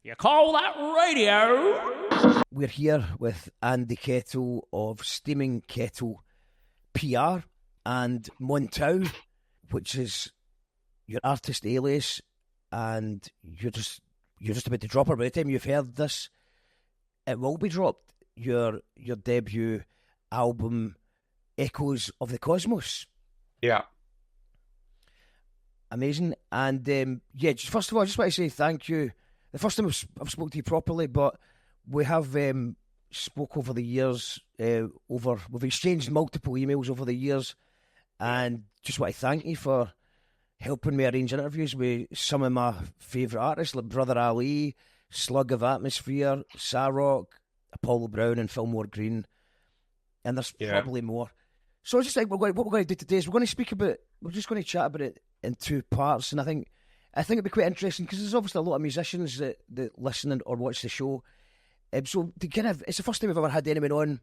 You call that radio? We're here with Andy Kettle of Steaming Kettle PR and Montao, which is your artist alias, and you're just about to drop it. By the time you've heard this, it will be dropped. Your debut album, Echoes of the Cosmos. Yeah. Amazing. And first of all, I just want to say thank you. The first time I've spoken to you properly, but we have spoke over the years. We've exchanged multiple emails over the years, and just want to thank you for helping me arrange interviews with some of my favourite artists, like Brother Ali, Slug of Atmosphere, Sarok, Apollo Brown, and Fillmore Green, and there's probably more. So I just think what we're going to do today is we're just going to chat about it in two parts, and I think it'd be quite interesting because there's obviously a lot of musicians that listen or watch the show. So it's the first time we've ever had anyone on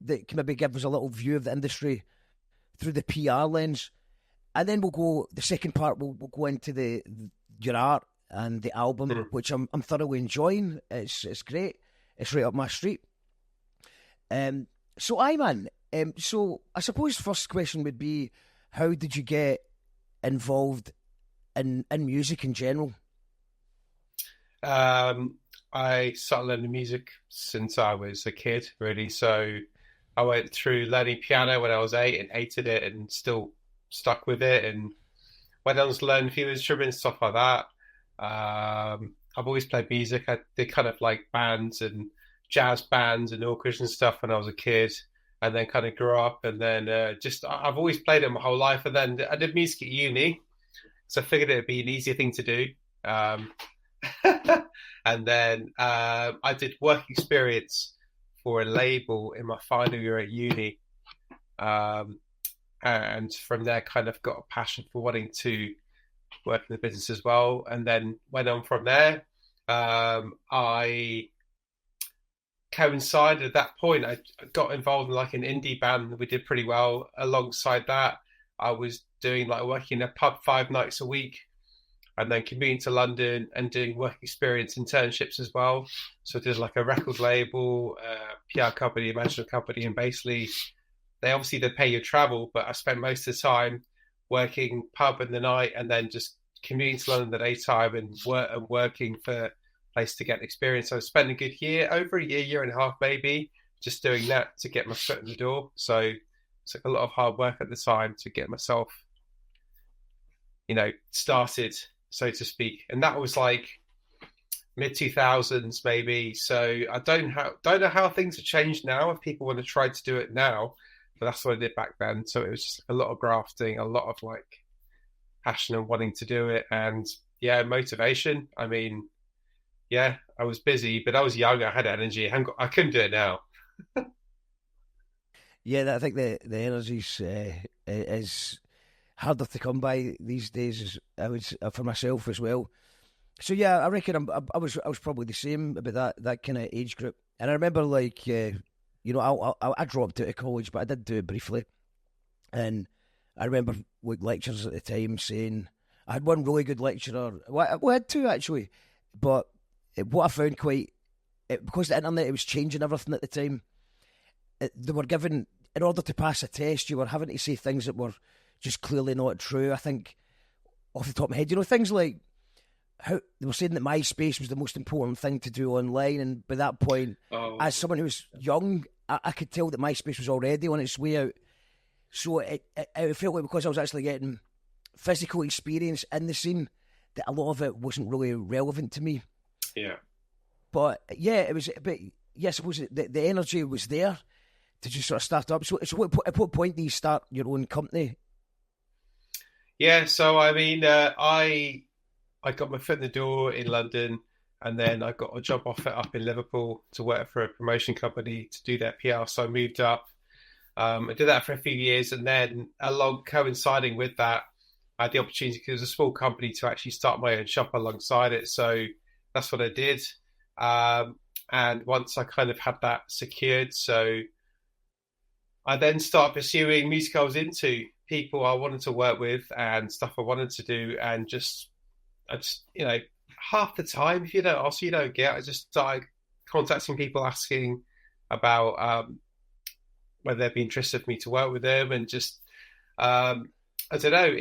that can maybe give us a little view of the industry through the PR lens, and then the second part we'll go into your art and the album, which I'm thoroughly enjoying. It's great. It's right up my street. So I suppose first question would be, how did you get involved in music in general? I started learning music since I was a kid, really. So I went through learning piano when I was 8 and hated it and still stuck with it. And went on to learn a few instruments, stuff like that. I've always played music. I did kind of like bands and jazz bands and orchestras and stuff when I was a kid, and then kind of grew up. And then I've always played it my whole life. And then I did music at uni, so I figured it'd be an easier thing to do. And then I did work experience for a label in my final year at uni. And from there kind of got a passion for wanting to work in the business as well. And then went on from there. I coincided at that point, I got involved in like an indie band that we did pretty well. Alongside that, I was doing like working in a pub 5 nights a week, and then commuting to London and doing work experience internships as well. So there's like a record label, PR company, a management company, and basically they pay your travel, but I spent most of the time working pub in the night and then just commuting to London in the daytime and working for a place to get experience. So I spent a good over a year and a half maybe, just doing that to get my foot in the door. So it's like a lot of hard work at the time to get myself, started, so to speak. And that was like mid 2000s maybe. So I don't know how things have changed now, if people want to try to do it now, but that's what I did back then. So it was just a lot of grafting, a lot of like passion and wanting to do it, and motivation. I mean, I was busy, but I was young, I had energy. I couldn't do it now. I think the energy's is harder to come by these days, for myself as well. So I reckon I was probably the same about that kind of age group. And I remember I dropped out of college, but I did do it briefly. And I remember lecturers at the time saying, I had one really good lecturer. Well, I had two actually, but what I found because the internet, it was changing everything at the time. They were given, in order to pass a test, you were having to say things that were just clearly not true. I think, off the top of my head, things like how they were saying that MySpace was the most important thing to do online, and by that point, as someone who was young, I could tell that MySpace was already on its way out. So it felt like, because I was actually getting physical experience in the scene, that a lot of it wasn't really relevant to me. Yeah. But it was. But I suppose the energy was there to just sort of start up. So at what point do you start your own company? Yeah, so I mean, I got my foot in the door in London, and then I got a job offer up in Liverpool to work for a promotion company to do their PR. So I moved up. I did that for a few years, and then coinciding with that, I had the opportunity, because it was a small company, to actually start my own shop alongside it. So that's what I did. And once I kind of had that secured, so I then started pursuing music I was into, people I wanted to work with and stuff I wanted to do. And I half the time, if you don't ask, you don't get. I just started contacting people asking about whether they'd be interested for me to work with them, and just I don't know.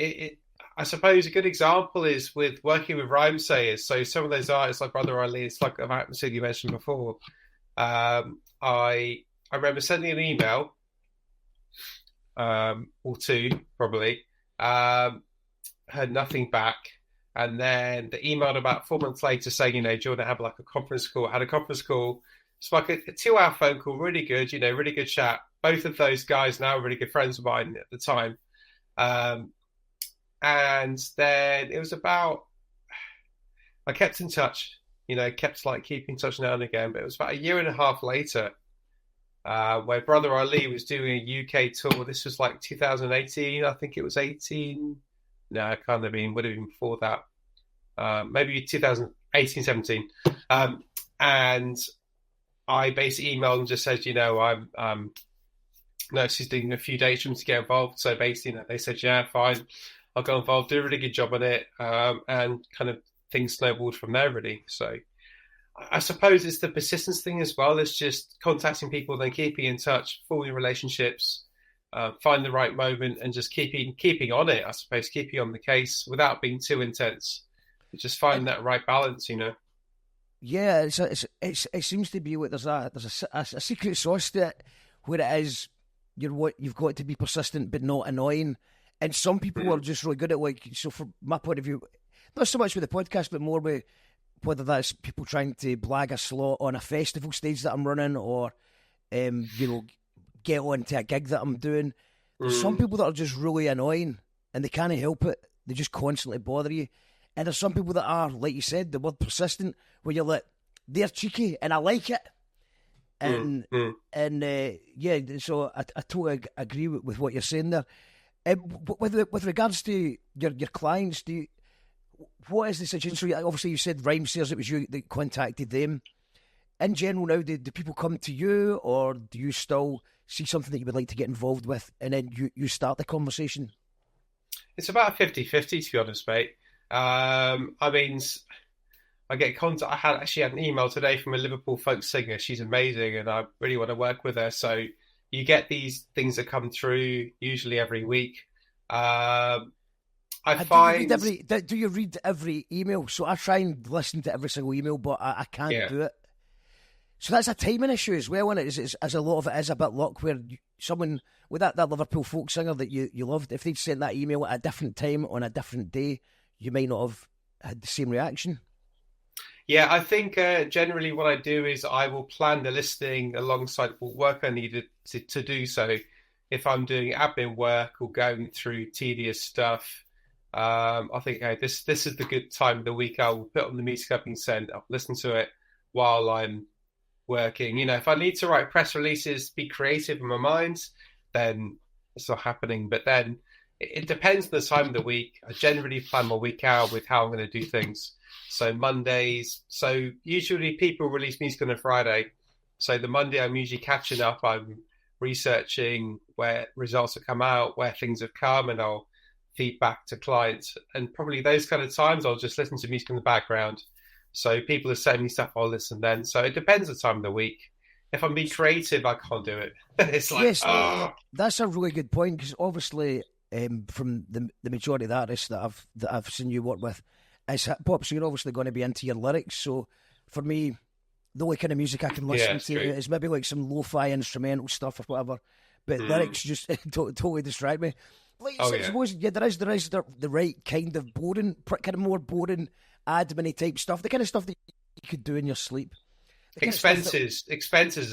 I suppose a good example is with working with rhyme sayers. So some of those artists, like Brother Ali, it's like I've you mentioned before. I remember sending an email, or two probably, heard nothing back, and then they emailed about 4 months later saying, do you want to have like a conference call? I had a conference call. It's like a 2-hour phone call, really good, really good chat. Both of those guys now are really good friends of mine at the time. And then it was about, I kept in touch, kept like keeping in touch now and again, but it was about 1.5 years later, where Brother Ali was doing a UK tour. This was like 2018, I think it was 18. No, it can't have been, would have been before that. Maybe 2018, 17. And I basically emailed and just said, I'm noticing doing a few dates for them to get involved. So basically, they said, yeah, fine, I'll go involved, do a really good job on it. And kind of things snowballed from there, really. So I suppose it's the persistence thing as well. It's just contacting people, then keeping in touch, forming relationships, find the right moment, and just keeping on it, I suppose, keeping on the case without being too intense. Just finding that right balance, Yeah, it seems to be what there's a secret sauce to it, where it is you've got to be persistent but not annoying. And some people are just really good at, like, so from my point of view, not so much with the podcast, but more with whether that's people trying to blag a slot on a festival stage that I'm running, or get onto a gig that I'm doing. There's some people that are just really annoying and they can't help it. They just constantly bother you. And there's some people that are, like you said, the word persistent, where you're like, they're cheeky and I like it. And yeah, so I totally agree with what you're saying there. With regards to your clients, what is the situation? So obviously you said Rhyme Sayers, it was you that contacted them. In general now, do people come to you, or do you still see something that you would like to get involved with and then you start the conversation? It's about 50-50, to be honest, mate. I mean, I get contact. I actually had an email today from a Liverpool folk singer. She's amazing, and I really want to work with her. So you get these things that come through usually every week. Do you read every email? So I try and listen to every single email, but I can't do it. So that's a timing issue as well, and it is, as a lot of it is a bit luck, where someone with that Liverpool folk singer that you loved, if they'd sent that email at a different time on a different day, you might not have had the same reaction. Yeah, I think generally what I do is I will plan the listing alongside what work I needed to do. So if I'm doing admin work or going through tedious stuff, I think, hey, this is the good time of the week. I'll put on the music I've been sent. I'll listen to it while I'm working. If I need to write press releases, be creative in my mind, then it's not happening. But then it depends on the time of the week. I generally plan my week out with how I'm going to do things. So Mondays, so usually people release music on a Friday. So the Monday I'm usually catching up. I'm researching where results have come out, where things have come, and I'll feed back to clients. And probably those kind of times I'll just listen to music in the background. So people are sending me stuff, I'll listen then. So it depends on the time of the week. If I'm being creative, I can't do it. It's like, yes, that's a really good point, because obviously from the majority of the artists that I've seen you work with is hip hop, so you're obviously going to be into your lyrics. So for me, the only kind of music I can listen to is maybe like some lo-fi instrumental stuff or whatever, but lyrics just totally distract me. Like, I suppose there is the right kind of boring, kind of more boring admin type stuff, the kind of stuff that you could do in your sleep. Expenses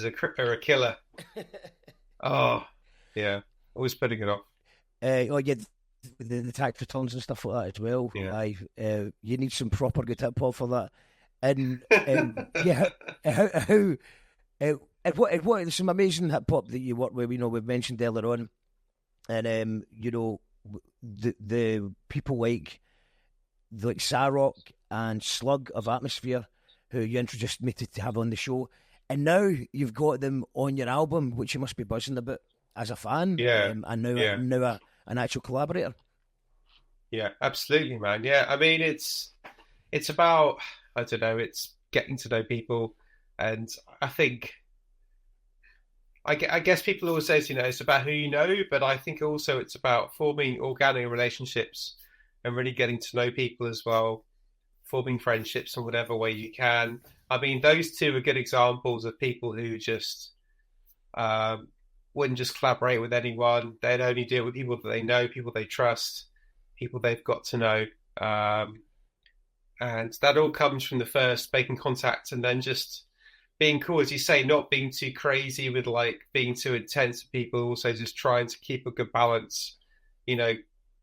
are a killer. Oh yeah, always putting it off. The tax returns and stuff like that as well. Yeah. You need some proper good hip hop for that. And what there's some amazing hip hop that you work with. We've mentioned earlier on, and the people like Sarok and Slug of Atmosphere, who you introduced me to have on the show, and now you've got them on your album, which you must be buzzing about as a fan. And now an actual collaborator. Yeah, absolutely, man. Yeah, I mean, it's it's about, I don't know, it's getting to know people, and I think I guess people always say, it's about who you know, but I think also it's about forming organic relationships and really getting to know people as well, forming friendships in whatever way you can. I mean, those two are good examples of people who just wouldn't just collaborate with anyone. They'd only deal with people that they know, people they trust, people they've got to know. And that all comes from the first making contact and then just being cool, as you say, not being too crazy with like being too intense with people, also just trying to keep a good balance,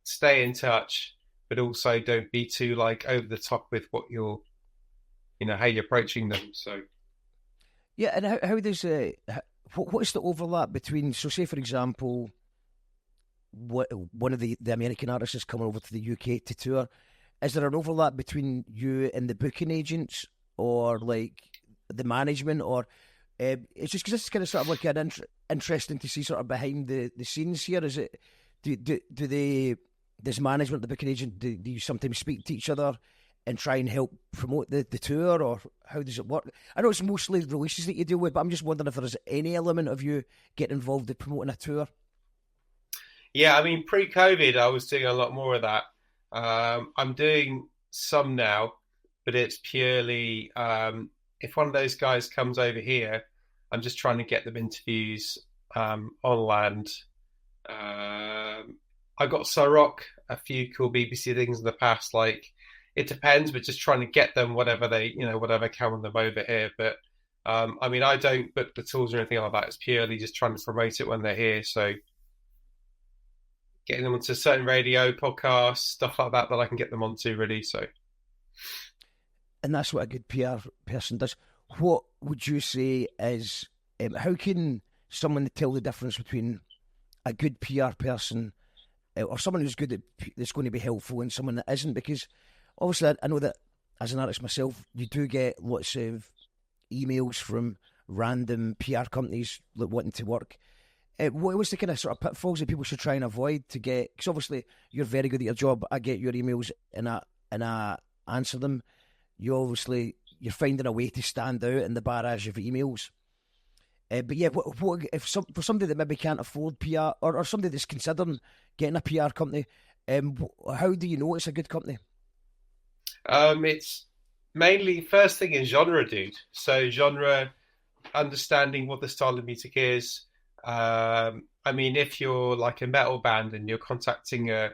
stay in touch, but also don't be too like over the top with what you're, how you're approaching them. So, yeah, and how does what is the overlap between? So, say for example, one of the American artists is coming over to the UK to tour. Is there an overlap between you and the booking agents, or like the management, or it's just because this is kind of sort of like an interesting to see sort of behind the scenes here? Is it do they, does management, the booking agent, do you sometimes speak to each other and try and help promote the tour, or how does it work? I know it's mostly releases that you deal with, but I'm just wondering if there's any element of you getting involved in promoting a tour. Yeah, I mean, pre-COVID, I was doing a lot more of that. I'm doing some now, but it's purely if one of those guys comes over here, I'm just trying to get them interviews on land. I got Cyrock, a few cool BBC things in the past. Like, it depends, but just trying to get them whatever whatever can with them over here. But I mean, I don't book the tours or anything like that. It's purely just trying to promote it when they're here. So getting them onto certain radio podcasts, stuff like that I can get them onto, really. So, and that's what a good PR person does. What would you say is how can someone tell the difference between a good PR person or someone who's good at, that's going to be helpful, and someone that isn't? Because obviously I know that as an artist myself, you do get lots of emails from random PR companies wanting to work. What was the kind of sort of pitfalls that people should try and avoid to get? Because obviously you're very good at your job. I get your emails and I answer them. You're finding a way to stand out in the barrage of emails. But yeah, what if for somebody that maybe can't afford PR, or somebody that's considering getting a PR company, how do you know it's a good company? It's mainly, first thing is genre, dude. So genre, understanding what the style of music is. I mean, if you're like a metal band and you're contacting a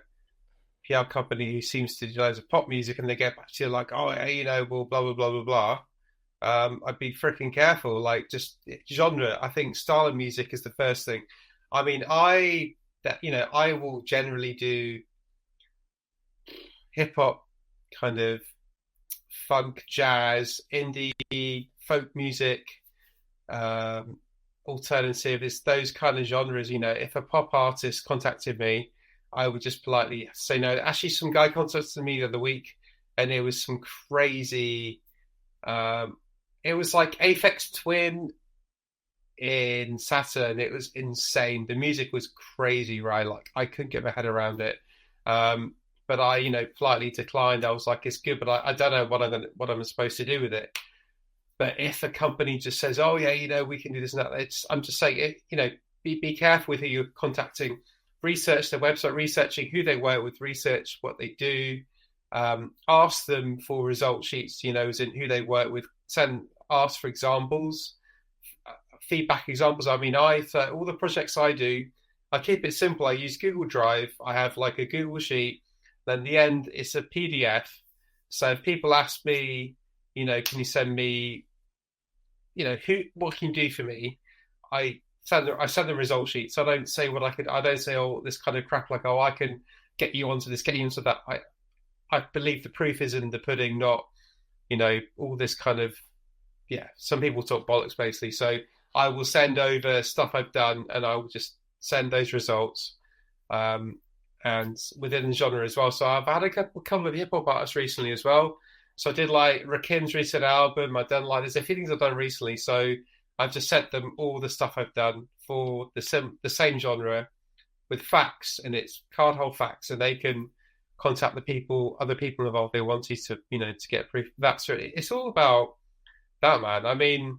PR company who seems to do loads of pop music and they get back to you like, oh, hey, well, blah, blah, blah, blah, blah. I'd be freaking careful. Like, just genre. I think style of music is the first thing. I mean, I will generally do hip hop, kind of funk, jazz, indie, folk music, alternative. It's those kind of genres. If a pop artist contacted me, I would just politely say no. Actually, some guy contacted me the other week, and it was some crazy. It was like Aphex Twin in Saturn. It was insane. The music was crazy, right? Like, I couldn't get my head around it. But I, politely declined. I was like, it's good, but I don't know what I'm supposed to do with it. But if a company just says, oh yeah, we can do this and that, I'm just saying, be careful with who you're contacting. Research their website, researching who they work with, research what they do. Ask them for result sheets, as in who they work with. Ask for examples, feedback examples. I mean, all the projects I do, I keep it simple. I use Google Drive. I have like a Google sheet. Then the end, it's a PDF. So if people ask me, can you send me, what can you do for me? I send them result sheets. I don't say what I could. I don't say, oh, this kind of crap like, oh, I can get you onto this, get you into that. I believe the proof is in the pudding, not, all this kind of, some people talk bollocks basically. So I will send over stuff I've done and I will just send those results. And within the genre as well. So I've had a couple of hip hop artists recently as well. So I did like Rakim's recent album. I've done there's a few things I've done recently. So I've just sent them all the stuff I've done for the same genre with facts, and it's card hold facts, and they can contact other people involved they want you to, to get proof. That's really, it's all about that, man. I mean,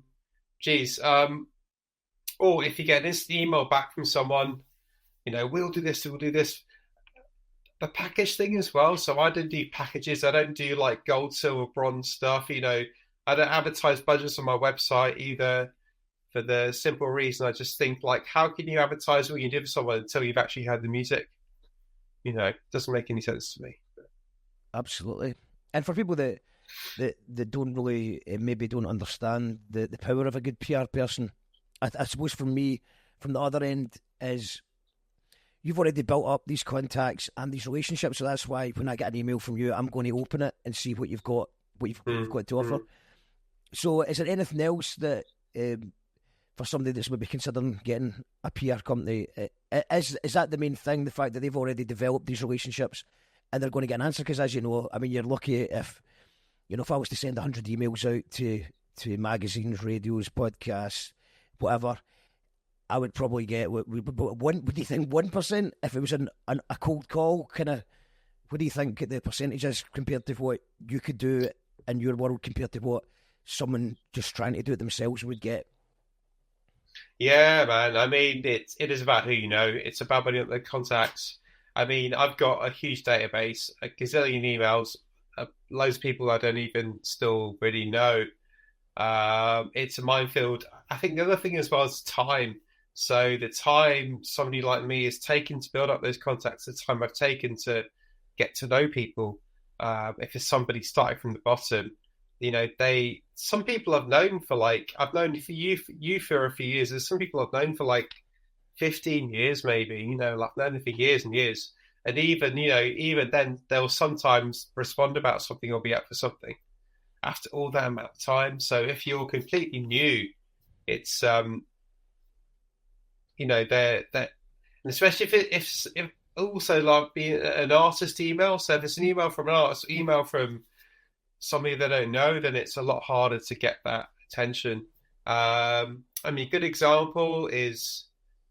geez, or if you get an instant email back from someone, we'll do this, we'll do this. The package thing as well. So I don't do packages. I don't do like gold, silver, bronze stuff. I don't advertise budgets on my website either, for the simple reason I just think, like, how can you advertise what you do for someone until you've actually heard the music? It doesn't make any sense to me. Absolutely. And for people that don't really, maybe don't understand the power of a good PR person, I suppose for me, from the other end, is you've already built up these contacts and these relationships. So that's why when I get an email from you, I'm going to open it and see what you've got, you've got to offer. So is there anything else that, for somebody that's maybe considering getting a PR company, is that the main thing, the fact that they've already developed these relationships and they're going to get an answer? Because as you know, I mean, you're lucky if I was to send 100 emails out to magazines, radios, podcasts, whatever, I would probably get, what do you think, 1%? If it was a cold call, kind of, what do you think the percentage is compared to what you could do in your world compared to what someone just trying to do it themselves would get? Yeah, man. I mean, it is about who you know. It's about building up the contacts. I mean, I've got a huge database, a gazillion emails, loads of people I don't even still really know. It's a minefield. I think the other thing as well is time. So the time somebody like me is taking to build up those contacts, the time I've taken to get to know people. If it's somebody starting from the bottom, some people I've known for I've known for you for a few years. There's some people I've known for 15 years, maybe, I've known them for years and years. And even then they'll sometimes respond about something or be up for something after all that amount of time. So if you're completely new, it's, they're and especially if also like being an artist email. So if it's an email from an artist, email from somebody they don't know, then it's a lot harder to get that attention. I mean, a good example is,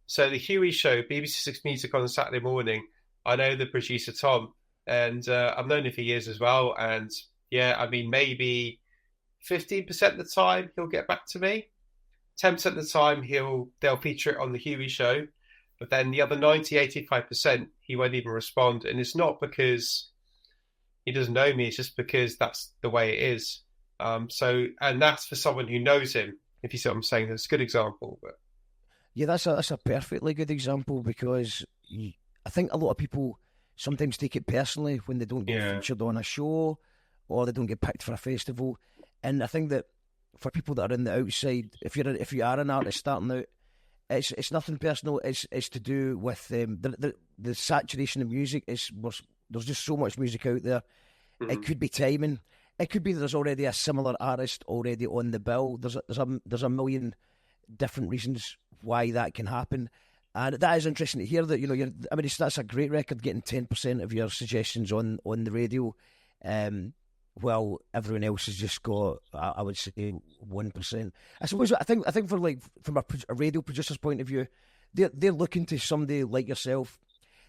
so the Huey show, BBC Six Music on a Saturday morning. I know the producer Tom, and I've known him for years as well. And yeah, I mean, maybe 15% of the time he'll get back to me. 10% of the time they'll feature it on the Huey show, but then the other 85% he won't even respond. And it's not because he doesn't know me, it's just because that's the way it is. And that's for someone who knows him, if you see what I'm saying. That's a good example. But yeah, that's a perfectly good example, because I think a lot of people sometimes take it personally when they don't get featured on a show or they don't get picked for a festival. And I think that for people that are in the outside, if you are an artist starting out, it's nothing personal. It's to do with the saturation of music. There's just so much music out there. Mm-hmm. It could be timing. It could be there's already a similar artist already on the bill. There's a million different reasons why that can happen, and that is interesting to hear that that's a great record, getting 10% of your suggestions on the radio, while everyone else has just got, I would say, 1%. I suppose I think for from a radio producer's point of view, they're looking to somebody like yourself.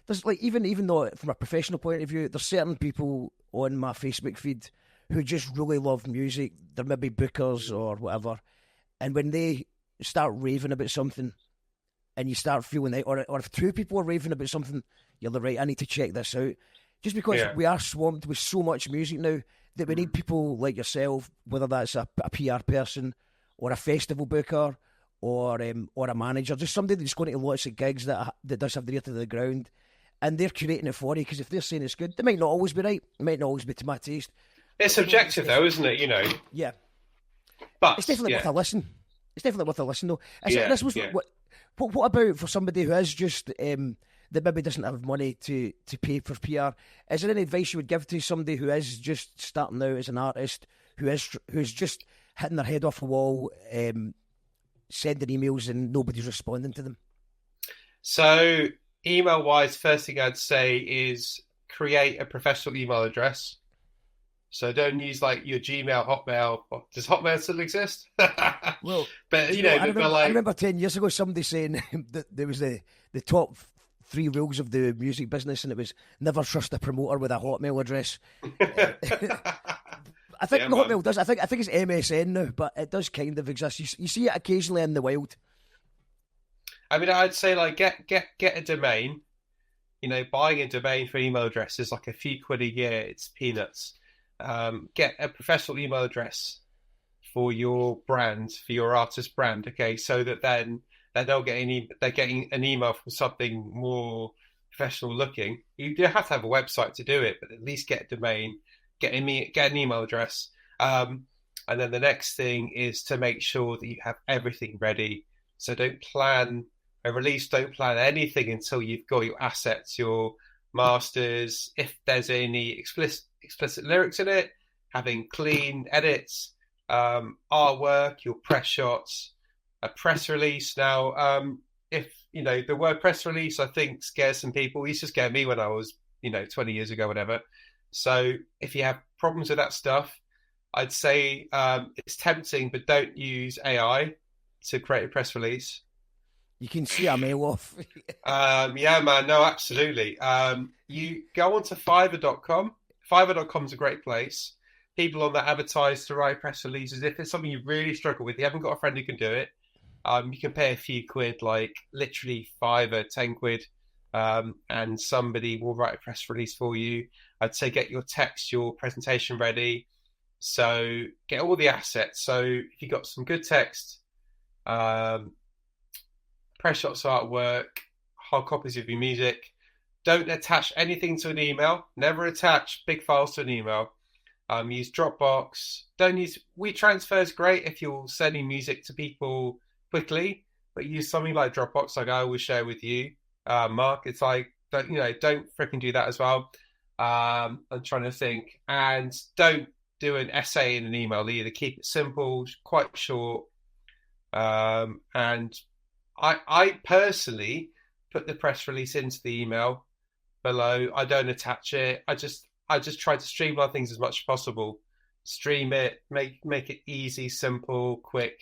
There's even though from a professional point of view, there's certain people on my Facebook feed who just really love music. They're maybe bookers or whatever, and when they start raving about something, and you start feeling that, or if two people are raving about something, you're like, right, I need to check this out. Just because we are swamped with so much music now that we need people like yourself, whether that's a PR person or a festival booker or a manager, just somebody that's going to lots of gigs that does have the ear to the ground, and they're curating it for you, because if they're saying it's good, they might not always be right. It might not always be to my taste. It's subjective though, isn't it? Yeah. But it's definitely worth a listen. It's definitely worth a listen, though. What about for somebody who is just that maybe doesn't have money to pay for PR? Is there any advice you would give to somebody who is just starting out as an artist, who's just hitting their head off the wall, sending emails and nobody's responding to them? So, email-wise, first thing I'd say is create a professional email address. So don't use your Gmail, Hotmail. Does Hotmail still exist? Well, but I remember 10 years ago somebody saying that there was the top three rules of the music business, and it was never trust a promoter with a Hotmail address. I think Hotmail does. I think it's MSN now, but it does kind of exist. You see it occasionally in the wild. I mean, I'd say like get a domain. Buying a domain for email address is like a few quid a year. It's peanuts. Get a professional email address for your brand, for your artist brand. Okay, so that then they're getting an email from something more professional looking. You do have to have a website to do it, but at least get a domain, get an email address. And then the next thing is to make sure that you have everything ready. So don't plan a release, don't plan anything until you've got your assets, your masters, if there's any explicit lyrics in it, having clean edits, artwork, your press shots, a press release. Now, if the word press release, I think scares some people. It used to scare me when I was 20 years ago, whatever. So if you have problems with that stuff, I'd say it's tempting, but don't use AI to create a press release. You can see a mail off. Yeah, man. No, absolutely. You go onto Fiverr.com. Fiverr.com is a great place. People on that advertise to write press releases. If it's something you really struggle with, you haven't got a friend who can do it, you can pay a few quid, like literally 5 or 10 quid, and somebody will write a press release for you. I'd say get your text, your presentation ready. So get all the assets. So if you've got some good text, press shots, artwork, hard copies of your music. Don't attach anything to an email. Never attach big files to an email. Use Dropbox. Don't use WeTransfer is great if you're sending music to people quickly, but use something like Dropbox, like I always share with you, Mark. It's like don't freaking do that as well. I'm trying to think, and don't do an essay in an email either. Keep it simple, quite short, and I personally put the press release into the email below. I don't attach it. I just try to streamline things as much as possible. Stream it, make it easy, simple, quick.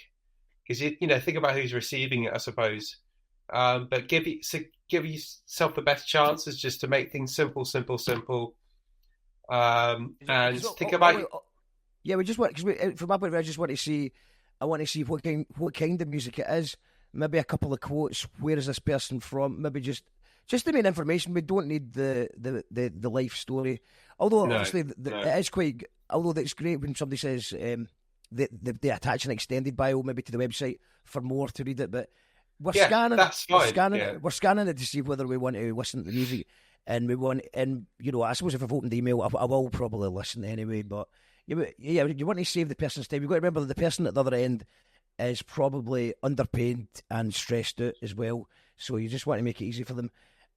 Because think about who's receiving it, I suppose. But give yourself the best chances just to make things simple. And think about. Yeah, we just want because from my point of view, I want to see what kind of music it is. Maybe a couple of quotes. Where is this person from? Maybe just the main information. We don't need the life story. Although obviously it is quite. Although it's great when somebody says they attach an extended bio maybe to the website for more to read it. But we're scanning. That's fine. We're scanning it to see whether we want to listen to the music, and we want. And I suppose if I've opened the email, I will probably listen anyway. But you want to save the person's time. You've got to remember that the person at the other end is probably underpaid and stressed out as well. So you just want to make it easy for them.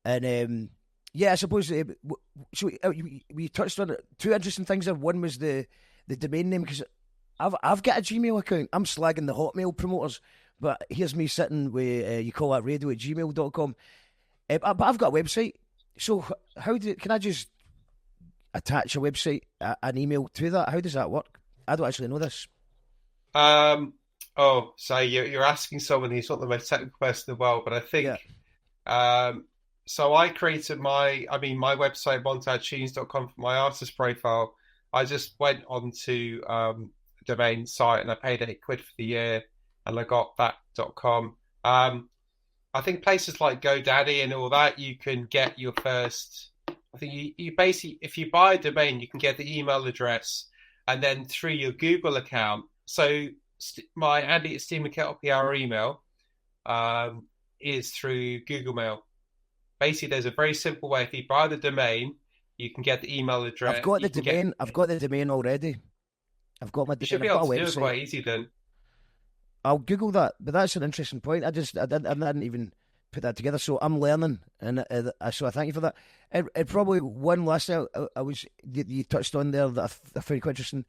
And I suppose we touched on it. Two interesting things there. One was the domain name, because I've got a Gmail account. I'm slagging the Hotmail promoters, but here's me sitting with you call that radio at gmail.com. But I've got a website. So can I just attach a website, an email to that? How does that work? I don't actually know this. Oh, so you're asking someone who's not the most technical person in the world, but I think, so I created my website, montaotunes.com, for my artist profile. I just went onto a domain site and I paid £8 for the year and I got that.com. I think places like GoDaddy and all that, you can get your first, I think you basically, if you buy a domain, you can get the email address and then through your Google account. So my Andy at Steve Kettle PR email is through Google Mail. Basically, there's a very simple way. If you buy the domain, you can get the email address. I've got the domain. I've got the domain already. I've got my domain. You should be able to do it quite easy then. I'll Google that, but that's an interesting point. I didn't even put that together, so I'm learning, and so I thank you for that. And probably one last thing you touched on there that I found quite interesting.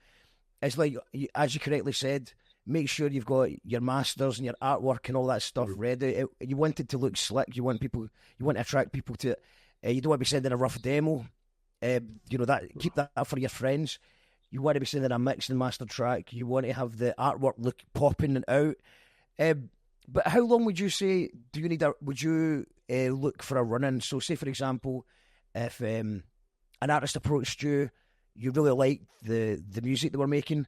It's like, as you correctly said, make sure you've got your masters and your artwork and all that stuff ready. You want it to look slick. You want to attract people to it. You don't want to be sending a rough demo. Keep that up for your friends. You want to be sending a mixed and mastered track. You want to have the artwork look popping and out. But how long would you say do you need? Would you look for a run-in. So say, for example, if an artist approached you, you really liked the music they were making,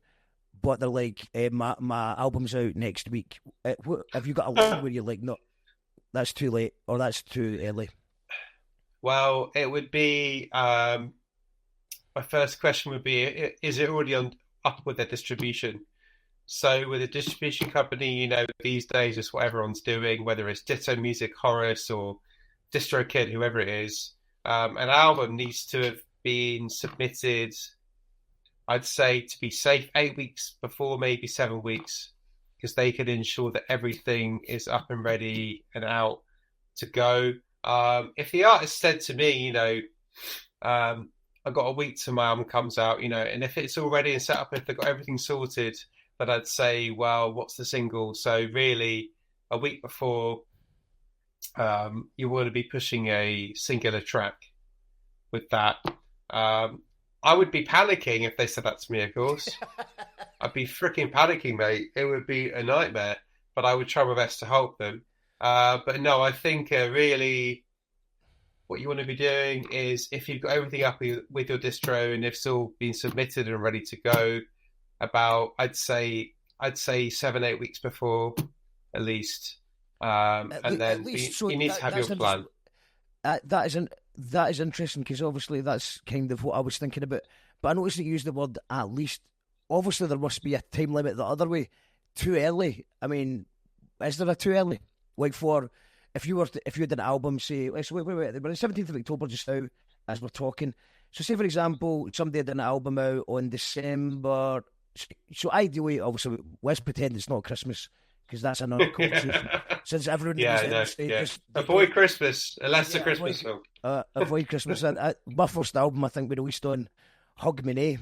but they're like, my album's out next week. Have you got a line where you're like, no, that's too late, or that's too early? Well, it would be my first question would be: is it already up with their distribution? So with a distribution company, these days it's what everyone's doing, whether it's Ditto Music, Horace, or DistroKid, whoever it is. An album needs to have been submitted, I'd say, to be safe, 8 weeks before, maybe 7 weeks, because they can ensure that everything is up and ready and out to go. If the artist said to me, I've got a week till my album comes out, and if it's all ready and set up, if they've got everything sorted, but I'd say, well, what's the single? So really, a week before, you want to be pushing a singular track with that. I would be panicking if they said that to me, of course. I'd be freaking panicking, mate. It would be a nightmare, but I would try my best to help them. But no, I think really what you want to be doing is, if you've got everything up with your distro and it's all been submitted and ready to go, about I'd say 7-8 weeks before, at least. And then you need to have your plan. That is interesting, because obviously that's kind of what I was thinking about. But I noticed that you used the word at least. Obviously, there must be a time limit the other way. Too early. I mean, is there a too early? Like, for if you did an album, say, wait, we're the 17th of October just now as we're talking. So say, for example, somebody did an album out on December. So ideally, obviously, let's pretend it's not Christmas, because that's another conversation. Since everyone avoid Christmas unless it's a Christmas film. Avoid Christmas. My first album, I think, we released on Hug Me Nay.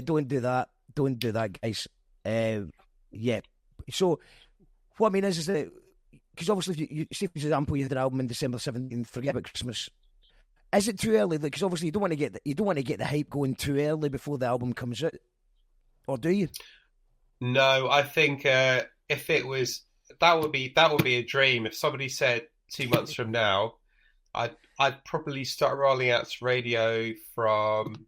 Don't do that. Don't do that, guys. So what I mean is that, because obviously, if you say, for example, you had an album in December 17th, forget about Christmas. Is it too early? Because obviously, you don't want to get the hype going too early before the album comes out, or do you? No, I think if it was, that would be a dream. If somebody said 2 months from now, I'd probably start rolling out to radio from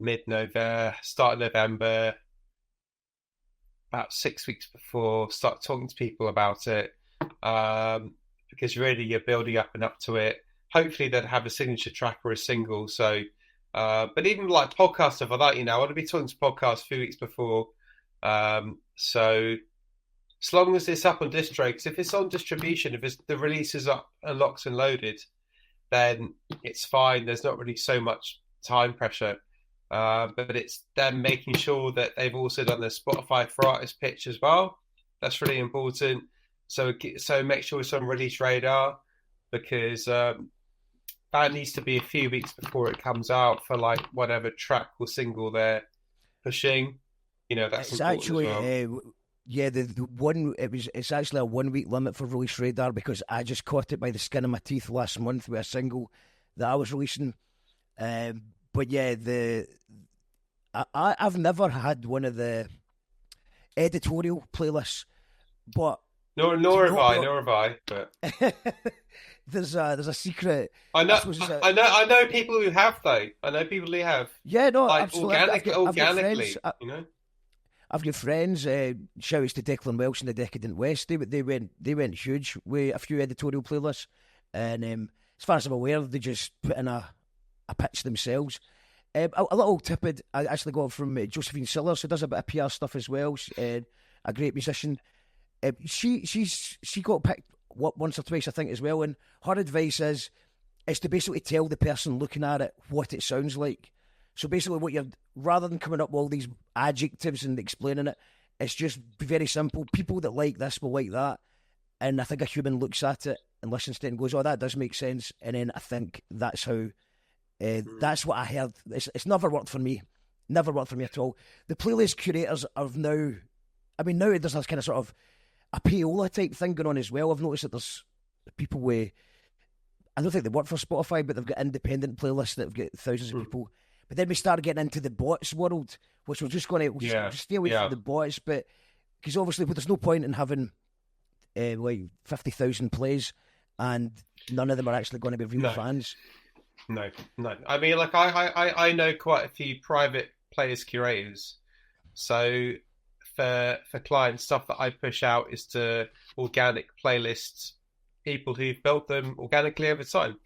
mid-November, start of November, about 6 weeks before, start talking to people about it, because really you're building up and up to it. Hopefully they'd have a signature track or a single. So, but even like podcast stuff like that, I want to be talking to podcasts a few weeks before. So as long as it's up on distro, because if it's on distribution, if the release is up and locked and loaded, then it's fine. There's not really so much time pressure. But it's them making sure that they've also done the Spotify for Artists pitch as well. That's really important. So make sure it's on release radar, because that needs to be a few weeks before it comes out for like whatever track or single they're pushing. That's it's important actually as well. It's actually a 1 week limit for release radar, because I just caught it by the skin of my teeth last month with a single that I was releasing. But yeah, I've never had one of the editorial playlists, but nor have I. But there's a secret. I know people who have though. I know people who have. Yeah, no, like absolutely. organically. I've got friends. Shout outs to Declan Welsh and the Decadent West. They went huge with a few editorial playlists, and as far as I'm aware, they just put in a pitch themselves. A little tip I actually got from Josephine Sillers, who does a bit of PR stuff as well. A great musician. She got picked once or twice, I think, as well. And her advice is to basically tell the person looking at it what it sounds like. So basically, rather than coming up with all these adjectives and explaining it, it's just very simple. People that like this will like that, and I think a human looks at it and listens to it and goes, "Oh, that does make sense." And then I think that's how. That's what I heard. It's never worked for me. Never worked for me at all. The playlist curators are now. I mean, now there's this kind of sort of a payola type thing going on as well. I've noticed that there's people with. I don't think they work for Spotify, but they've got independent playlists that have got thousands of people. But then we start getting into the bots world, which we're just going to just stay away from the bots. But because obviously, there's no point in having like 50,000 plays and none of them are actually going to be real No. fans. No. I mean, like I know quite a few private players curators. So for client stuff that I push out is to organic playlists, people who've built them organically over time.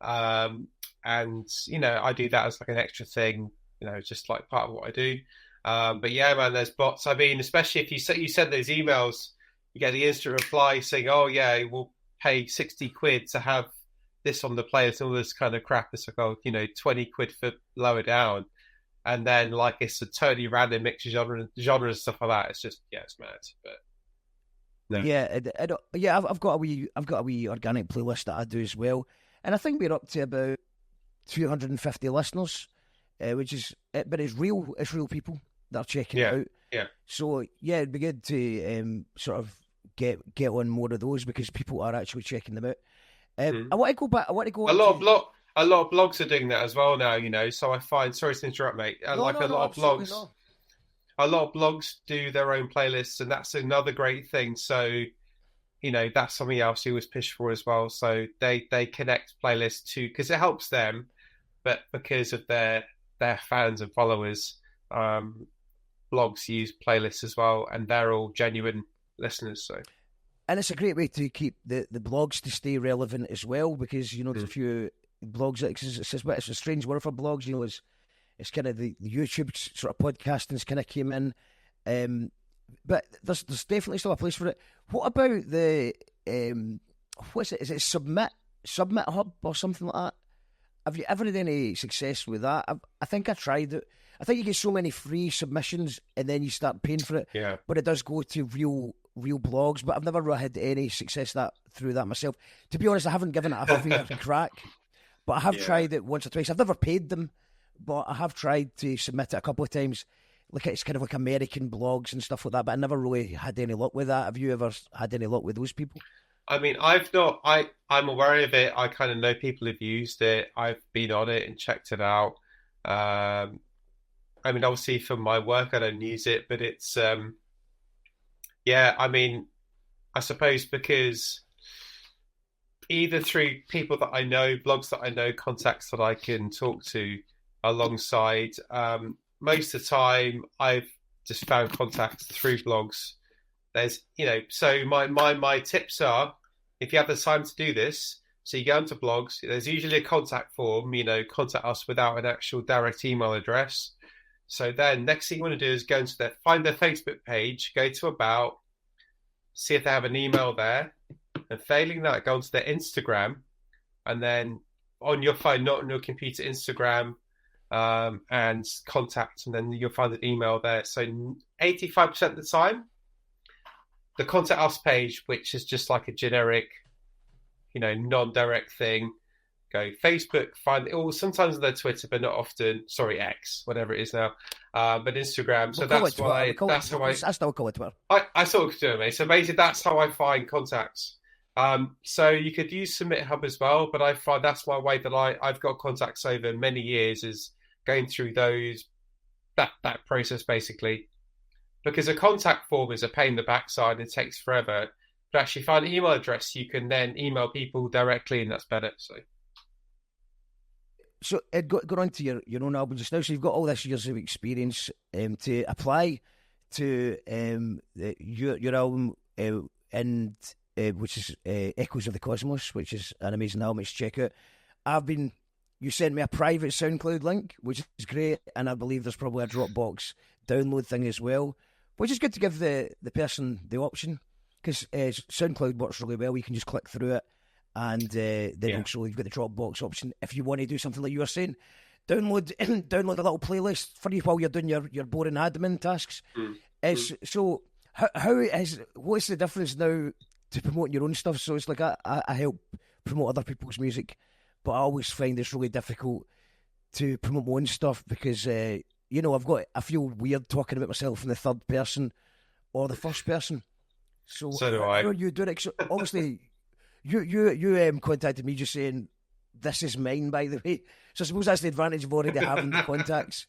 And I do that as like an extra thing. It's just like part of what I do. But yeah, man, there's bots. I mean, especially if you send those emails, you get the instant reply saying, "Oh yeah, we'll pay 60 quid to have this on the playlist," and all this kind of crap. It's like, oh, 20 quid for lower down, and then like it's a totally random mix of genres and stuff like that. It's just it's mad. But no. Yeah, I've got a wee organic playlist that I do as well, and I think we're up to about 250 listeners, which is, but it's real people that are checking it out. Yeah. So yeah, it'd be good to sort of get on more of those because people are actually checking them out. I want to go back. A lot of blogs are doing that as well now. So I find, sorry to interrupt, mate. A lot of blogs do their own playlists, and that's another great thing. So that's something else you always push for as well. So they connect playlists to, because it helps them, but because of their fans and followers, blogs use playlists as well, and they're all genuine listeners. So, and it's a great way to keep the blogs to stay relevant as well, because there's a few blogs that it's a strange word for blogs. It's kind of the YouTube sort of podcasting's kind of came in, but there's definitely still a place for it. What about the what's it? Is it Submit Hub or something like that? Have you ever had any success with that? I think I tried it. I think you get so many free submissions and then you start paying for it. Yeah. But it does go to real blogs. But I've never really had any success through that myself. To be honest, I haven't given it a fair crack. But I have tried it once or twice. I've never paid them, but I have tried to submit it a couple of times. Like it's kind of like American blogs and stuff like that. But I never really had any luck with that. Have you ever had any luck with those people? I mean, I've not. I'm aware of it. I kind of know people who've used it. I've been on it and checked it out. I mean, obviously for my work, I don't use it, but it's I mean, I suppose because either through people that I know, blogs that I know, contacts that I can talk to, alongside. Most of the time, I've just found contacts through blogs. There's, so my tips are, if you have the time to do this, so you go into blogs, there's usually a contact form, contact us without an actual direct email address. So then next thing you want to do is go into find their Facebook page, go to about, see if they have an email there, and failing that, go onto their Instagram, and then on your phone, not on your computer, Instagram, and contact, and then you'll find an email there. So 85% of the time, the contact us page, which is just like a generic, non-direct thing, go Facebook, find it all, sometimes on their Twitter, but not often. Sorry, X, whatever it is now. But Instagram. So that's why. That's how I still call it Twitter. I sort of do it, mate. So basically, that's how I find contacts. So you could use Submit Hub as well, but I find that's my way that I've got contacts over many years, is going through that process basically. Because a contact form is a pain in the backside and it takes forever. But actually, find an email address, you can then email people directly, and that's better. So Ed, go on to your own album just now. So you've got all this years of experience to apply to your album, and which is Echoes of the Cosmos, which is an amazing album to check out. You sent me a private SoundCloud link, which is great, and I believe there's probably a Dropbox download thing as well, which is good to give the person the option, because SoundCloud works really well. You can just click through it, and then also you've got the Dropbox option if you want to do something like you were saying. Download a little playlist for you while you're doing your boring admin tasks. So what's the difference now to promoting your own stuff? So it's like I help promote other people's music, but I always find it's really difficult to promote my own stuff because I've got, I feel weird talking about myself in the third person or the first person. So do I. How are you doing it? So obviously, you contacted me just saying, this is mine, by the way. So I suppose that's the advantage of already having the contacts.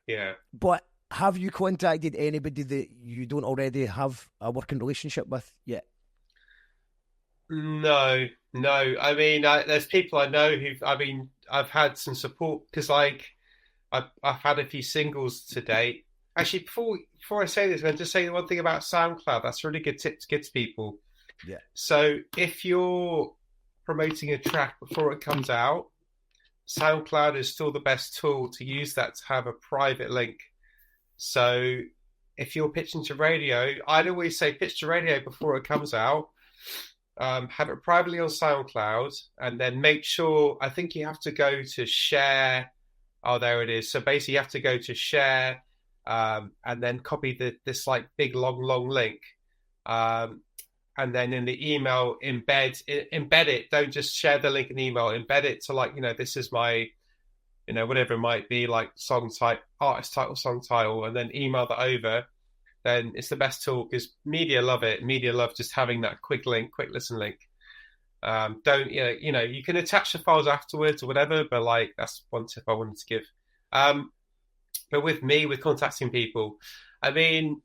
Yeah. But have you contacted anybody that you don't already have a working relationship with yet? No. I mean, there's people I know I've had some support because, like, I've had a few singles to date. Actually, before I say this, I'm just saying one thing about SoundCloud. That's a really good tip to give to people. Yeah. So if you're promoting a track before it comes out, SoundCloud is still the best tool to use that to have a private link. So if you're pitching to radio, I'd always say pitch to radio before it comes out. Have it privately on SoundCloud, and then make sure. I think you have to go to share. Oh, there it is. So basically, you have to go to share, and then copy this like big long link, and then in the email embed it. Don't just share the link in email. Embed it to, like, this is my, whatever it might be, like song type, artist title, song title, and then email that over. Then it's the best tool because media love it. Media love just having that quick listen link. Don't you can attach the files afterwards or whatever, but like that's one tip I wanted to give. But with contacting people, I mean,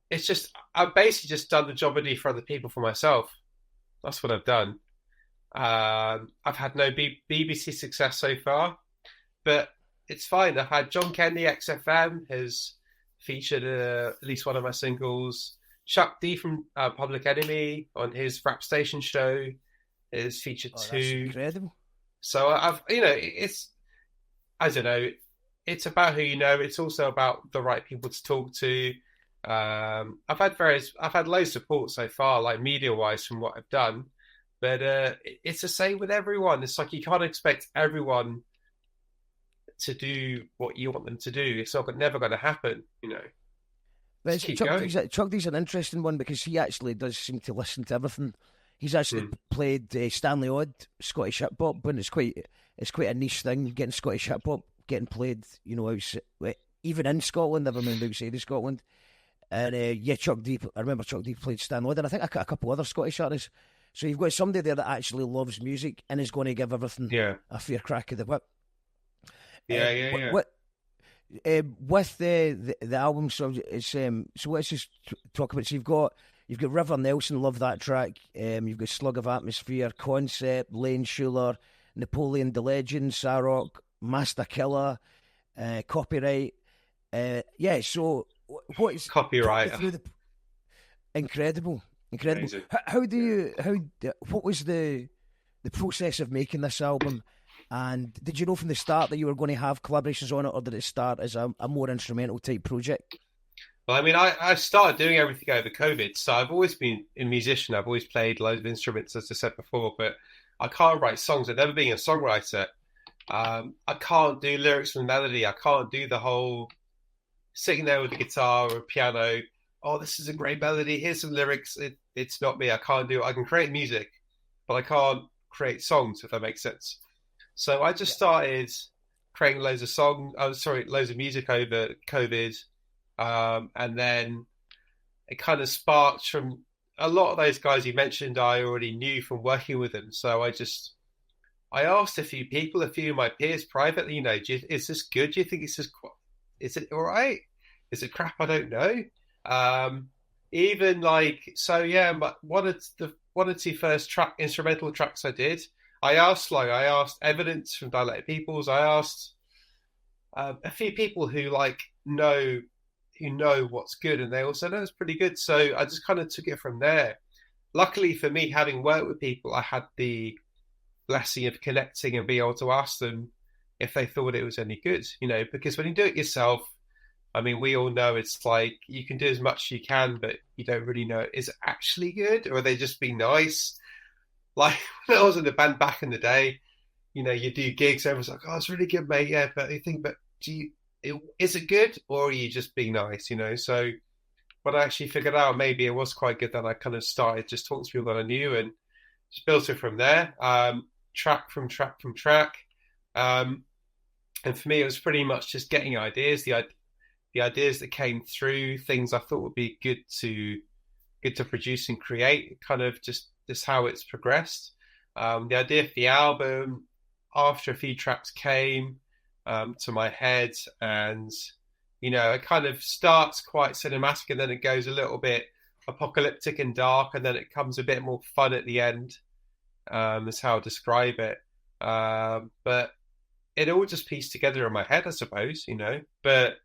it's just I've basically just done the job I do for other people for myself. That's what I've done. I've had no BBC success so far, but it's fine. I've had John Kennedy XFM has featured at least one of my singles. Chuck D from Public Enemy on his Rap Station show is featured too. That's incredible. So it's, I don't know, it's about who you know. It's also about the right people to talk to. I've had loads of support so far, like media wise, from what I've done. But it's the same with everyone. It's like you can't expect everyone to do what you want them to do. It's never going to happen, But Chuck D's an interesting one because he actually does seem to listen to everything. He's actually played Stanley Odd, Scottish hip hop, and it's quite a niche thing getting Scottish hip hop getting played, even in Scotland, never mind outside of Scotland. And Chuck D. I remember Chuck D played Stanley Odd, and I think a couple other Scottish artists. So you've got somebody there that actually loves music and is going to give everything a fair crack of the whip. With the album, so it's so let's just talk about. So you've got River Nelson, love that track. You've got Slug of Atmosphere, Concept, Lane Schuler, Napoleon the Legend, Sarok, Master Killer, Copyright. So what is Copyright? Incredible. Amazing. What was the process of making this album? And did you know from the start that you were going to have collaborations on it, or did it start as a more instrumental type project? Well, I mean, I started doing everything over COVID, so I've always been a musician. I've always played loads of instruments, as I said before, but I can't write songs. I've never been a songwriter. I can't do lyrics and melody. I can't do the whole sitting there with the guitar or piano. Oh, this is a great melody. Here's some lyrics. It's not me. I can't do it. I can create music, but I can't create songs, if that makes sense. So I just started creating loads of music over COVID. And then it kind of sparked from a lot of those guys you mentioned. I already knew from working with them. So I asked a few people, a few of my peers privately, is this good? Do you think is it all right? Is it crap? I don't know. One of the first instrumental tracks I did, I asked evidence from Dilated Peoples. I asked a few people who know what's good, and they all said, "Oh, it's pretty good." So I just kind of took it from there. Luckily for me, having worked with people, I had the blessing of connecting and being able to ask them if they thought it was any good. Because when you do it yourself, I mean, we all know it's like you can do as much as you can, but you don't really know, is it actually good, or are they just being nice? Like when I was in the band back in the day, you do gigs, everyone's like, "Oh, it's really good, mate." Yeah, but you think, but is it good, or are you just being nice? So when I actually figured out maybe it was quite good, then I kind of started just talking to people that I knew and just built it from there, track from track. And for me, it was pretty much just getting ideas, the ideas that came through, things I thought would be good to produce and create, kind of just how it's progressed. The idea for the album, after a few tracks came to my head, and it kind of starts quite cinematic and then it goes a little bit apocalyptic and dark, and then it comes a bit more fun at the end. Is how I describe it. But it all just pieced together in my head, I suppose, you know. But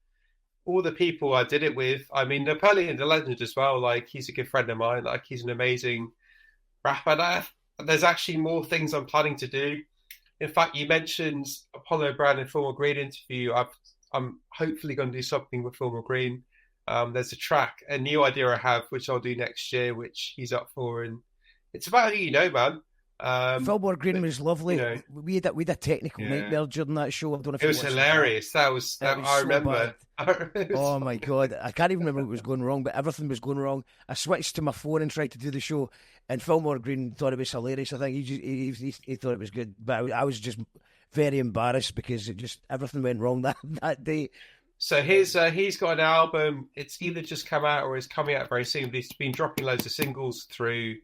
all the people I did it with, I mean, Napoleon the Legend as well. Like, he's a good friend of mine. Like, he's an amazing rapper. There's actually more things I'm planning to do. In fact, you mentioned Apollo Brown and Formal Green interview. I'm hopefully going to do something with Formal Green. There's a new idea I have, which I'll do next year, which he's up for, and it's about who you know, man. Fillmore Green was lovely. You know, we had a technical nightmare during that show. I don't know if it was hilarious. That was I remember. Oh my God, I can't even remember what was going wrong, but everything was going wrong. I switched to my phone and tried to do the show, and Fillmore Green thought it was hilarious. I think he thought it was good, but I was just very embarrassed because everything went wrong that day. So he's got an album. It's either just come out or it's coming out very soon. But he's been dropping loads of singles through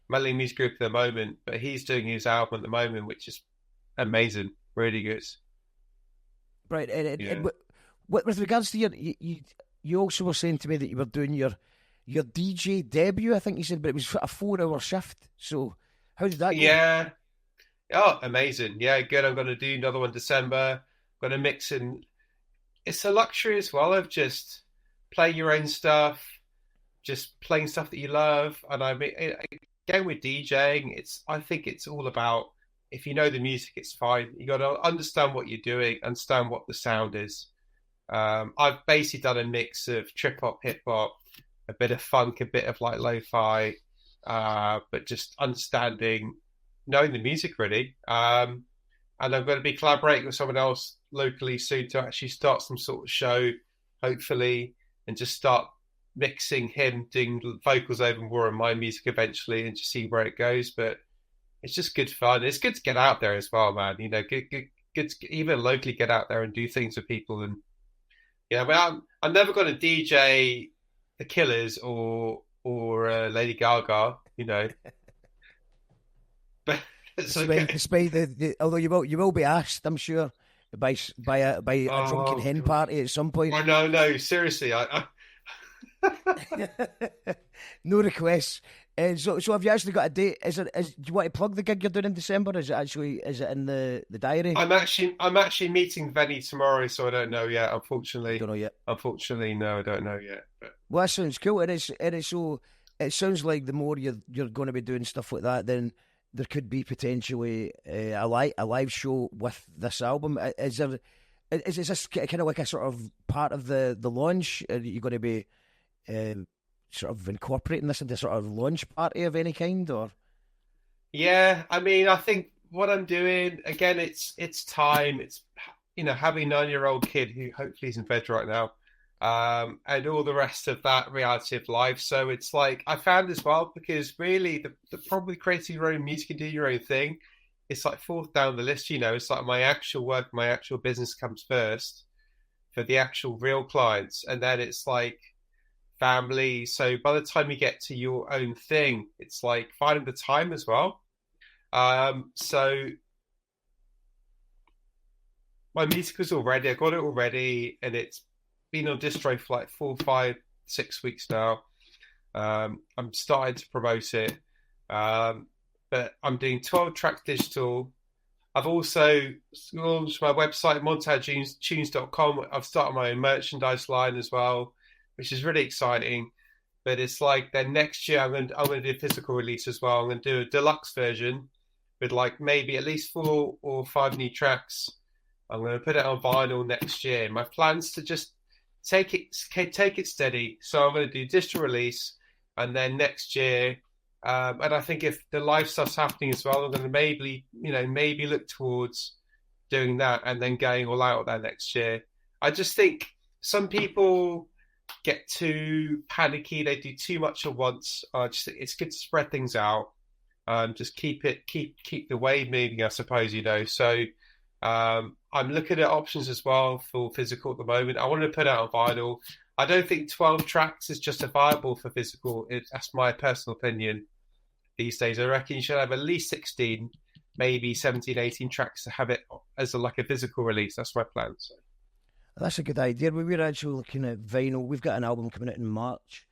Melody Music Group at the moment, but he's doing his album at the moment, which is amazing, really good. Right, and with regards to you also were saying to me that you were doing your DJ debut, I think you said, but it was a 4-hour shift. So how did that go? Yeah, oh, amazing. Yeah, good. I'm going to do another one December. I'm going to mix in. It's a luxury as well of just playing your own stuff, just playing stuff that you love, and I mean. Again, with DJing, I think it's all about, if you know the music, it's fine. You got to understand what you're doing, understand what the sound is. I've basically done a mix of trip hop, hip hop, a bit of funk, a bit of like lo-fi, but just knowing the music really. And I'm going to be collaborating with someone else locally soon to actually start some sort of show, hopefully, and just start mixing him doing vocals over more of my music eventually and just see where it goes. But it's just good fun. It's good to get out there as well, man. You know, good to even locally get out there and do things with people. And yeah, but I'm never going to DJ the Killers or Lady Gaga, you know. But it's okay. Despite although you will be asked, I'm sure, by a drunken hen party at some point. Oh, no, seriously, I no requests. So have you actually got a date? Do you want to plug the gig you're doing in December? Is it in the diary? I'm actually meeting Venny tomorrow, so I don't know yet. Unfortunately, don't know yet. Unfortunately, no, I don't know yet. But... Well, that sounds cool. It is. So it sounds like the more you're going to be doing stuff like that, then there could be potentially a live show with this album. Is this kind of like a sort of part of the launch? Are you going to be sort of incorporating this into sort of launch party of any kind, or? Yeah, I mean, I think what I'm doing again, it's time. It's, you know, having a 9-year-old kid who hopefully is in bed right now, and all the rest of that reality of life. So it's like I found as well, because really the probably creating your own music and do your own thing, it's like fourth down the list. You know, it's like my actual work, my actual business comes first for the actual real clients, and then it's like family. So by the time you get to your own thing, it's like finding the time as well. So my music was already, I got it already, and it's been on distro for like 4, 5, 6 weeks now. I'm starting to promote it, but I'm doing 12 track digital. I've also launched my website, montaotunes.com. I've started my own merchandise line as well, which is really exciting. But it's like then next year I'm going to do a physical release as well. I'm going to do a deluxe version with like maybe at least 4 or 5 new tracks. I'm going to put it on vinyl next year. My plan's to just take it steady. So I'm going to do digital release, and then next year, and I think if the live stuff's happening as well, I'm going to maybe look towards doing that and then going all out there next year. I just think some people get too panicky. They do too much at once. It's good to spread things out. Just keep the wave moving, I suppose, you know. So I'm looking at options as well for physical at the moment. I want to put out on vinyl. I don't think 12 tracks is justifiable for physical. That's my personal opinion these days. I reckon you should have at least 16, maybe 17, 18 tracks to have it as like a physical release. That's my plan. So. That's a good idea. We were actually looking at vinyl. We've got an album coming out in March,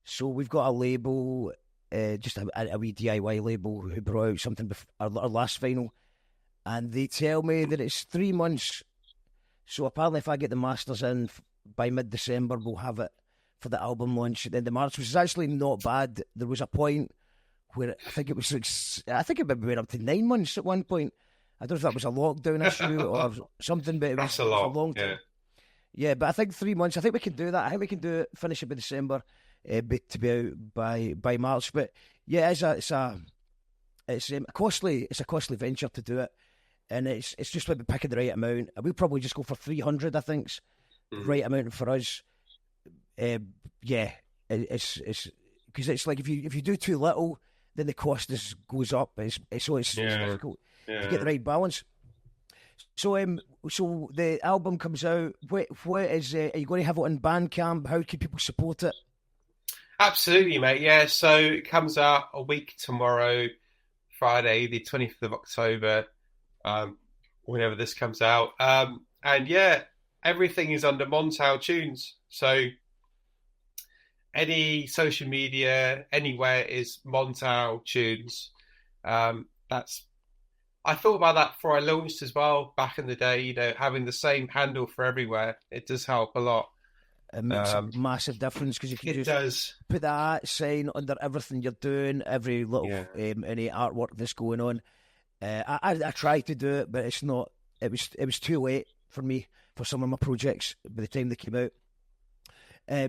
So we've got a label, just a wee DIY label who brought out something our last vinyl, and they tell me that it's 3 months. So apparently, if I get the masters in by mid-December, we'll have it for the album launch at the end of March, which is actually not bad. There was a point where I think it was I think it maybe went up to 9 months at one point. I don't know if that was a lockdown issue or something, but That's a it was lot. a long time. Yeah, but I think 3 months. I think we can do that. I think we can do it. Finish it by December, to be out by March. But yeah, it's a costly. It's a costly venture to do it, and it's just about picking the right amount. We'll probably just go for 300. I think's the right amount for us. Yeah, it's because it's like if you do too little, then the cost goes up. It's difficult to get the right balance. So so the album comes out. What is are you going to have it on Bandcamp? How can people support it? Absolutely, mate. Yeah, so it comes out a week tomorrow, Friday, the 20th of October, whenever this comes out. And yeah, everything is under Montao Tunes. So any social media, anywhere is Montao Tunes. I thought about that before I launched as well back in the day, having the same handle for everywhere. It does help a lot. It makes a massive difference because you can just put that sign under everything you're doing, every little any artwork that's going on. I tried to do it, but it's not. It was too late for me for some of my projects by the time they came out.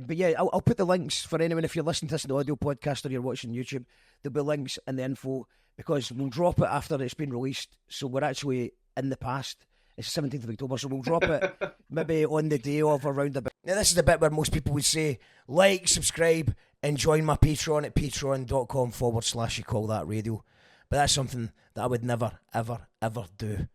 But yeah, I'll put the links for anyone if you're listening to this in the audio podcast or you're watching YouTube. There'll be links in the info because we'll drop it after it's been released. So we're actually in the past. It's the 17th of October, so we'll drop it maybe on the day of around about. Now, this is the bit where most people would say, like, subscribe, and join my Patreon at patreon.com/you call that radio. But that's something that I would never, ever, ever do.